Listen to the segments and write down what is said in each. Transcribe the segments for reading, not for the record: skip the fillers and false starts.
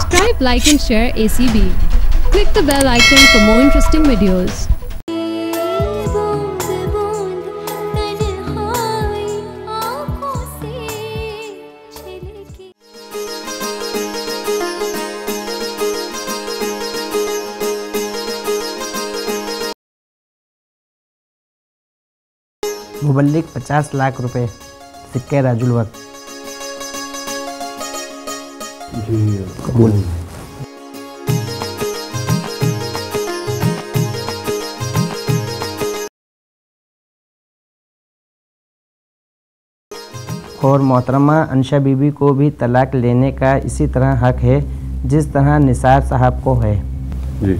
Subscribe, like and share ACB. Click the bell icon for more interesting videos. मुबल्लिग 50 lakh रुपए सिक्के राजुल वक्त। जी कबूल। और मोहतरमा अंशा बीबी को भी तलाक लेने का इसी तरह हक है जिस तरह निसार साहब को है। जी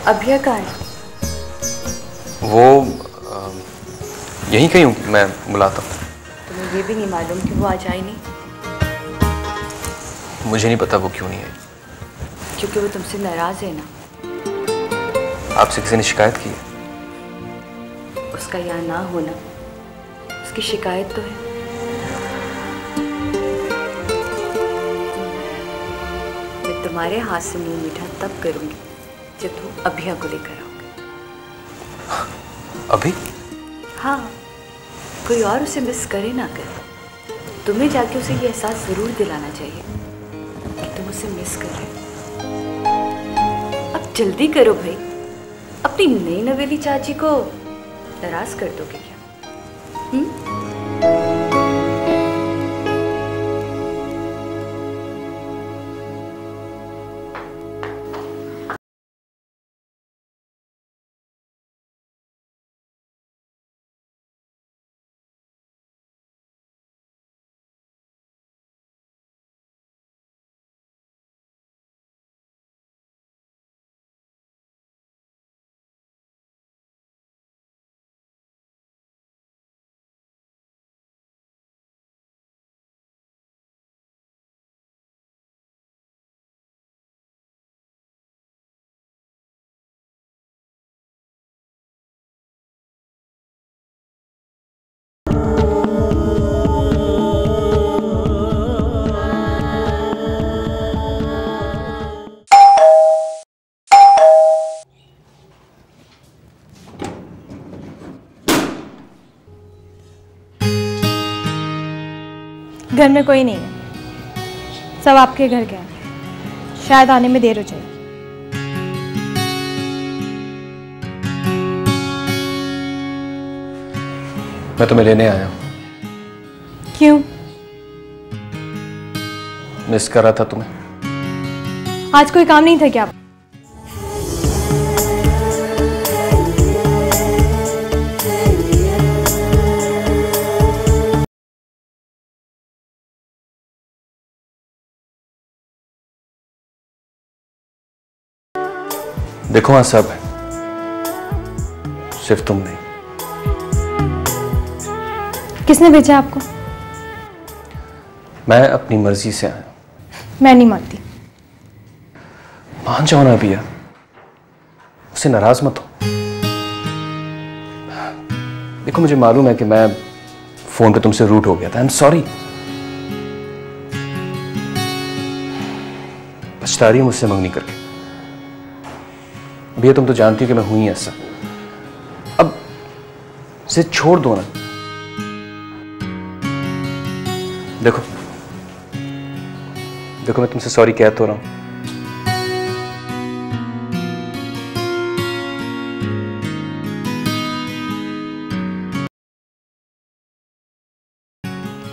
अभिया कहाँ है? वो यहीं कहीं हूँ, मैं बुलाता हूँ। तुम्हें ये भी नहीं मालूम कि वो आज आई नहीं? मुझे नहीं पता वो क्यों नहीं आई। क्योंकि वो तुमसे नाराज है ना। आपसे किसी ने शिकायत की है? उसका यहाँ ना होना उसकी शिकायत तो है। मैं तुम्हारे हाथ से मुंह मीठा तब करूंगी जब तुम अभिया को लेकर आओगे। अभी? हाँ, कोई और उसे मिस करे ना करे, तुम्हें जाके उसे ये एहसास जरूर दिलाना चाहिए कि तुम उसे मिस कर रहे हो। अब जल्दी करो भाई, अपनी नई नवेली चाची को नाराज कर दोगे क्या? घर में कोई नहीं है, सब आपके घर गए हैं। शायद आने में देर हो जाए। मैं तुम्हें लेने आया हूँ। क्यों? मिस कर रहा था तुम्हें। आज कोई काम नहीं था क्या? देखो वहां सब है, सिर्फ तुम नहीं। किसने भेजा आपको? मैं अपनी मर्जी से आया। मैं नहीं मानती। मान जाओ ना अभी, उससे नाराज मत हो। देखो मुझे मालूम है कि मैं फोन पे तुमसे रूट हो गया था। I am sorry. पछता रही हूं मुझसे मंगनी करके। अब ये तुम तो जानती हो कि मैं हूं ही ऐसा। अब इसे छोड़ दो ना। देखो देखो मैं तुमसे सॉरी कह तो रहा हूं।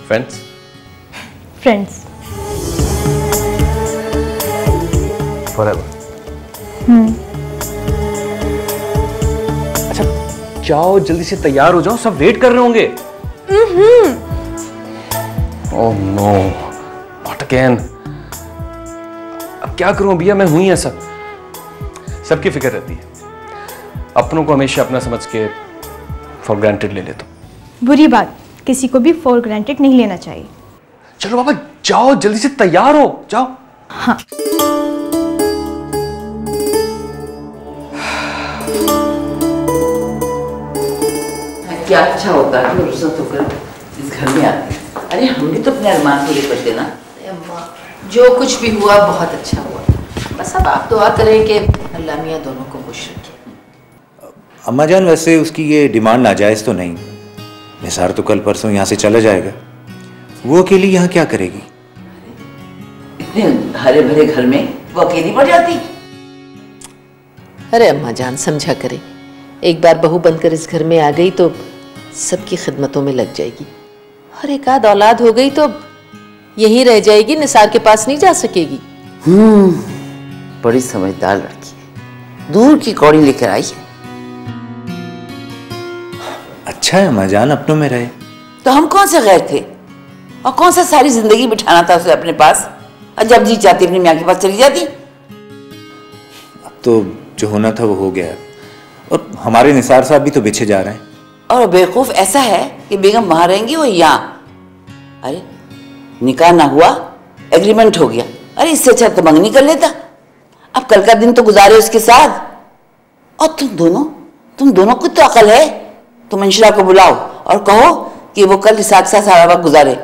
Friends friends forever. अच्छा जाओ जल्दी से तैयार हो जाओ, सब वेट कर रहे होंगे। Oh no, not again. अब क्या करूं भैया, मैं हूं ही ऐसा। सबकी फिक्र रहती है, अपनों को हमेशा अपना समझ के फॉर ग्रांटेड ले लेता हूं। बुरी बात, किसी को भी फॉर ग्रांटेड नहीं लेना चाहिए। चलो बाबा जाओ जल्दी से तैयार हो जाओ। हाँ। क्या अच्छा होता है कि रुखसत होकर इस घर में आते हैं। अरे हम भी तो अपने अरमान पूरे करते ना। अम्मा जो कुछ भी हुआ बहुत अच्छा हुआ, बस अब आप दुआ करें कि अल्लाह मियाँ दोनों को खुश रखे। अम्मा जान वैसे उसकी ये डिमांड नाजायज़ तो नहीं। निसार तो कल परसों यहाँ से चला जाएगा, वो अकेली यहाँ क्या करेगी? इतने हरे भरे घर में वो अकेली पड़ जाती। अरे अम्मा जान समझा करें, एक बार बहू बनकर इस घर में आ गई तो सबकी खिदमतों में लग जाएगी, और एक आध औलाद हो गई तो यहीं रह जाएगी, निसार के पास नहीं जा सकेगी। बड़ी समझदार लड़की है, दूर की कौड़ी लेकर आई है। अच्छा है अम्मा जान अपनों में रहे। तो हम कौन से गैर थे, और कौन सा सारी जिंदगी बिठाना था उसे अपने पास, और जब जी चाहती अपनी मियाँ के पास चली जाती। अब तो जो होना था वो हो गया, और हमारे निसार साहब भी तो पीछे जा रहे हैं। और बेवकूफ ऐसा है कि बेगम वहां रहेंगी वो यहाँ। अरे निकाह ना हुआ, एग्रीमेंट हो गया, अरे इससे अच्छा तो मंगनी कर लेता। अब कल का दिन तो गुजारे उसके साथ। और तुम दोनों को तो अकल है। तुम अंशरा को बुलाओ और कहो कि वो कल निसार के साथ सारा वक्त गुजारे।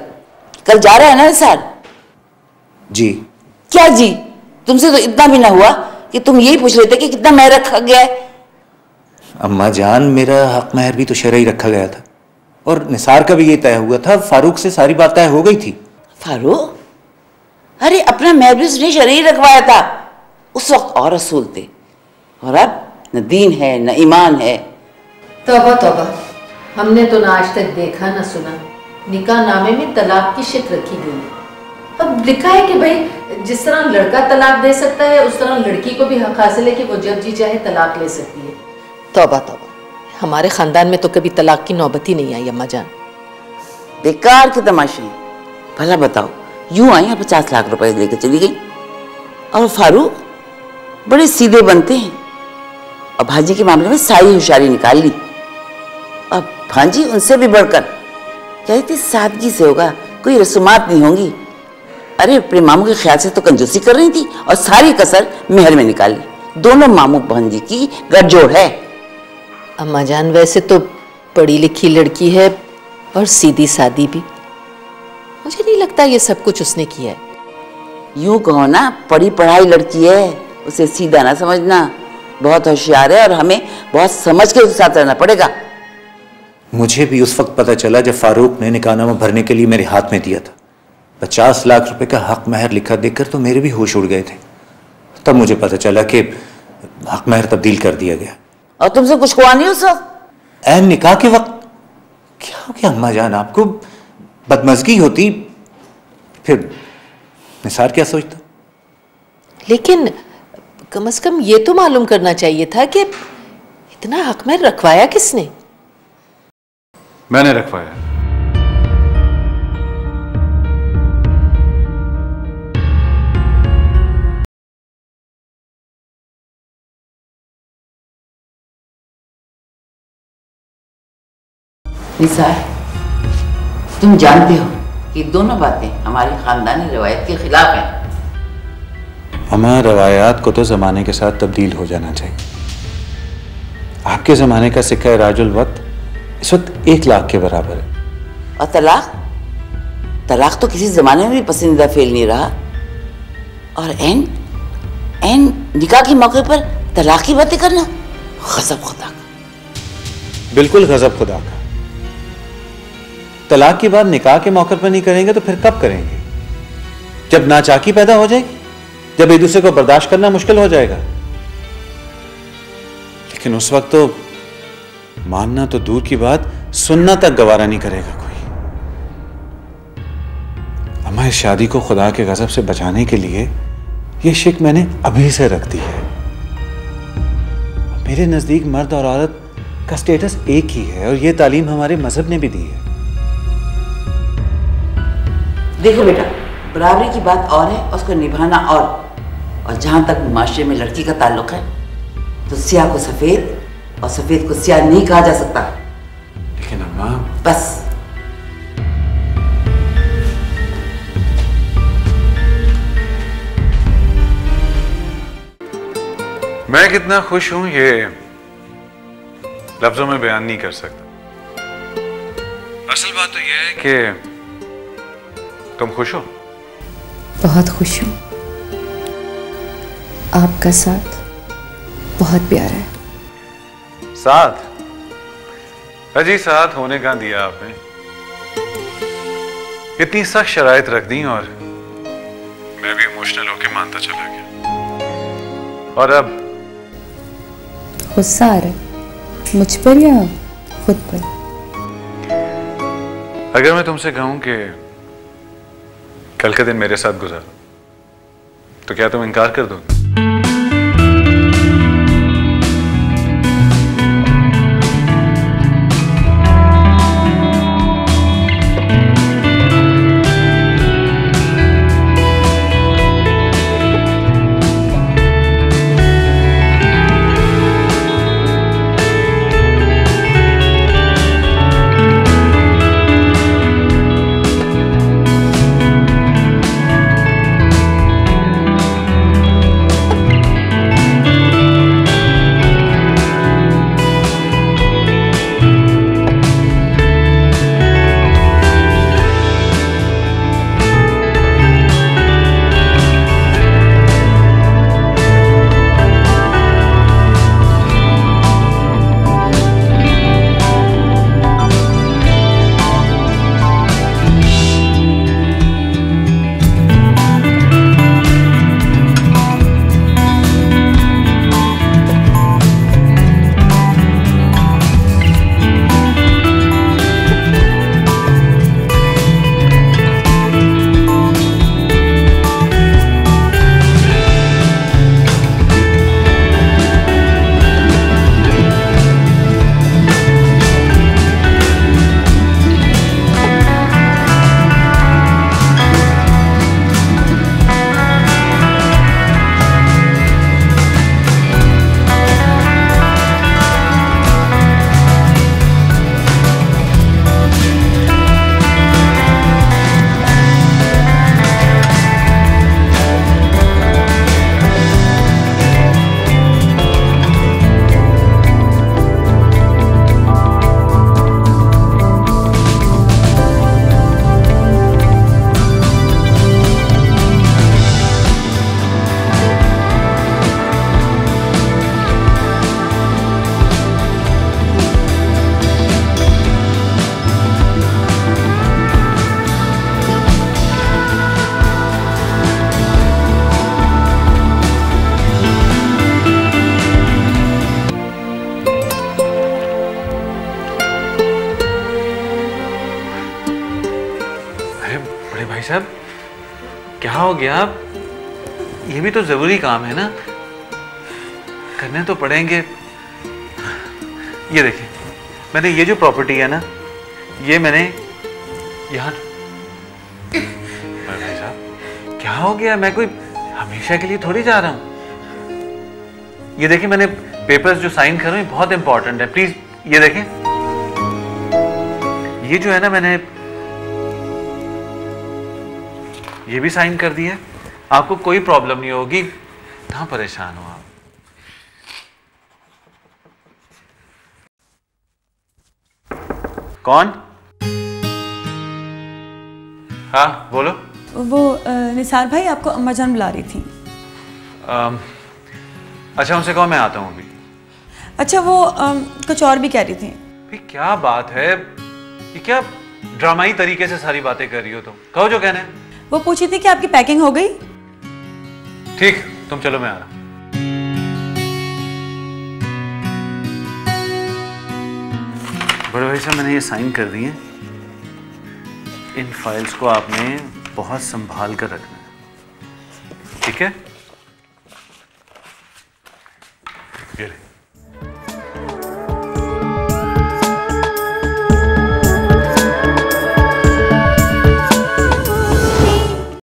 कल जा रहा है ना निसार? जी। क्या जी? तुमसे तो इतना भी ना हुआ कि तुम यही पूछ लेते कि कितना महर रखा गया है। अम्मा जान मेरा हक महर भी तो शरई रखा गया था, और निसार का भी ये तय हुआ था। फारूक से सारी बात तय हो गई थी। फारूक? अरे अपना महर भी उसने शरई रखवाया था। उस वक्त और रसूल थे, और अब न दीन है न ईमान है। तौबा तौबा, हमने तो ना आज तक देखा ना सुना निकाह नामे में तलाक की शिक रखी गई है। अब लिखा है कि भाई जिस तरह लड़का तलाक दे सकता है उस तरह लड़की को भी हक हासिल है कि वो जब जी चाहे तलाक ले सकती है। तौबा तौबा, हमारे खानदान में तो कभी तलाक की नौबत ही नहीं आई अम्मा जान। बेकार के तमाशे हैं। भला बताओ, यूं आई 50 लाख रुपए लेकर चली गई, और फारूक बड़े सीधे बनते हैं, और भांजी के मामले में सारी होशियारी निकाल ली। अब भांजी उनसे भी बढ़कर कहती सादगी से होगा, कोई रसूमात नहीं होंगी। अरे अपने मामू के ख्याल से तो कंजूसी कर रही थी, और सारी कसर मेहर में निकाल ली। दोनों मामू भांजी की गठजोड़ है। अम्मा जान वैसे तो पढ़ी लिखी लड़की है और सीधी सादी भी, मुझे नहीं लगता ये सब कुछ उसने किया है। यूं कहो ना, पढ़ी पढ़ाई लड़की है, उसे सीधा ना समझना। बहुत होशियार है, और हमें बहुत समझ के उसके साथ रहना पड़ेगा। मुझे भी उस वक्त पता चला जब फारूक ने निकाहनामा भरने के लिए मेरे हाथ में दिया था। 50 लाख रुपए का हक महर लिखा देखकर तो मेरे भी होश उड़ गए थे। तब मुझे पता चला कि हक महर तब्दील कर दिया गया। और तुमसे कुछ हुआ नहीं उस वक्त? ऐन निकाह के वक्त क्या हो गया अम्मा जान? आपको बदमज़गी होती, फिर निसार क्या सोचता? लेकिन कम से कम ये तो मालूम करना चाहिए था कि इतना हक महर रखवाया किसने? मैंने रखवाया। निसार, तुम जानते हो कि दोनों बातें हमारी खानदानी रवायत के खिलाफ हैं। हमारे रवायात को तो जमाने के साथ तब्दील हो जाना चाहिए। आपके जमाने का सिक्का राजुल वक्त इस वक्त 1 लाख के बराबर है। और तलाक, तलाक तो किसी जमाने में भी पसंदीदा फेल नहीं रहा। और एन निकाह के मौके पर तलाक की बातें करना, गजब खुदा का। बिल्कुल गजब खुदा का। तलाक की बात निकाह के मौके पर नहीं करेंगे तो फिर कब करेंगे? जब नाचाकी पैदा हो जाएगी, जब एक दूसरे को बर्दाश्त करना मुश्किल हो जाएगा। लेकिन उस वक्त तो मानना तो दूर की बात, सुनना तक गवारा नहीं करेगा कोई। हमारी शादी को खुदा के गजब से बचाने के लिए यह शिक मैंने अभी से रख दी है। मेरे नजदीक मर्द और औरत का स्टेटस एक ही है और यह तालीम हमारे मजहब ने भी दी है। देखो बेटा, बराबरी की बात और है, उसको निभाना और जहां तक माशरे में लड़की का ताल्लुक है तो स्याह को सफेद और सफेद को स्याह नहीं कहा जा सकता। लेकिन अम्मा, बस मैं कितना खुश हूं ये लफ्जों में बयान नहीं कर सकता। असल बात तो यह है कि तुम खुश हो। बहुत खुश हूं। आपका साथ बहुत प्यारा है। साथ अजी साथ होने का दिया आपने। इतनी सख्त शराइत रख दी और मैं भी इमोशनल होके मानता चला गया। और अब गुस्सा आ रहा है मुझ पर या खुद पर? अगर मैं तुमसे कहूं कि कल का दिन मेरे साथ गुजारो तो क्या तुम इनकार कर दोगे? साहब क्या हो गया? ये भी तो जरूरी काम है ना, करने तो पड़ेंगे। ये देखिए, मैंने ये जो प्रॉपर्टी है ना, ये मैंने यहाँ। भाई साहब क्या हो गया? मैं कोई हमेशा के लिए थोड़ी जा रहा हूँ। ये देखिए, मैंने पेपर्स जो साइन कर रहे हैं बहुत इंपॉर्टेंट है, प्लीज ये देखें। ये जो है ना, मैंने ये भी साइन कर दी है। आपको कोई प्रॉब्लम नहीं होगी, ना परेशान हो आप। कौन? हाँ बोलो। वो निसार भाई, आपको अम्मा जान बुला रही थी। अच्छा उनसे कहो मैं आता हूँ अभी। अच्छा वो कुछ और भी कह रही थी। भाई क्या बात है, ये क्या ड्रामाई तरीके से सारी बातें कर रही हो तुम? कहो जो कहना है। वो पूछी थी कि आपकी पैकिंग हो गई। ठीक, तुम चलो मैं आ रहा। बड़े भाई साहब मैंने ये साइन कर दिए। इन फाइल्स को आपने बहुत संभाल कर रखना है, ठीक है? ये ले।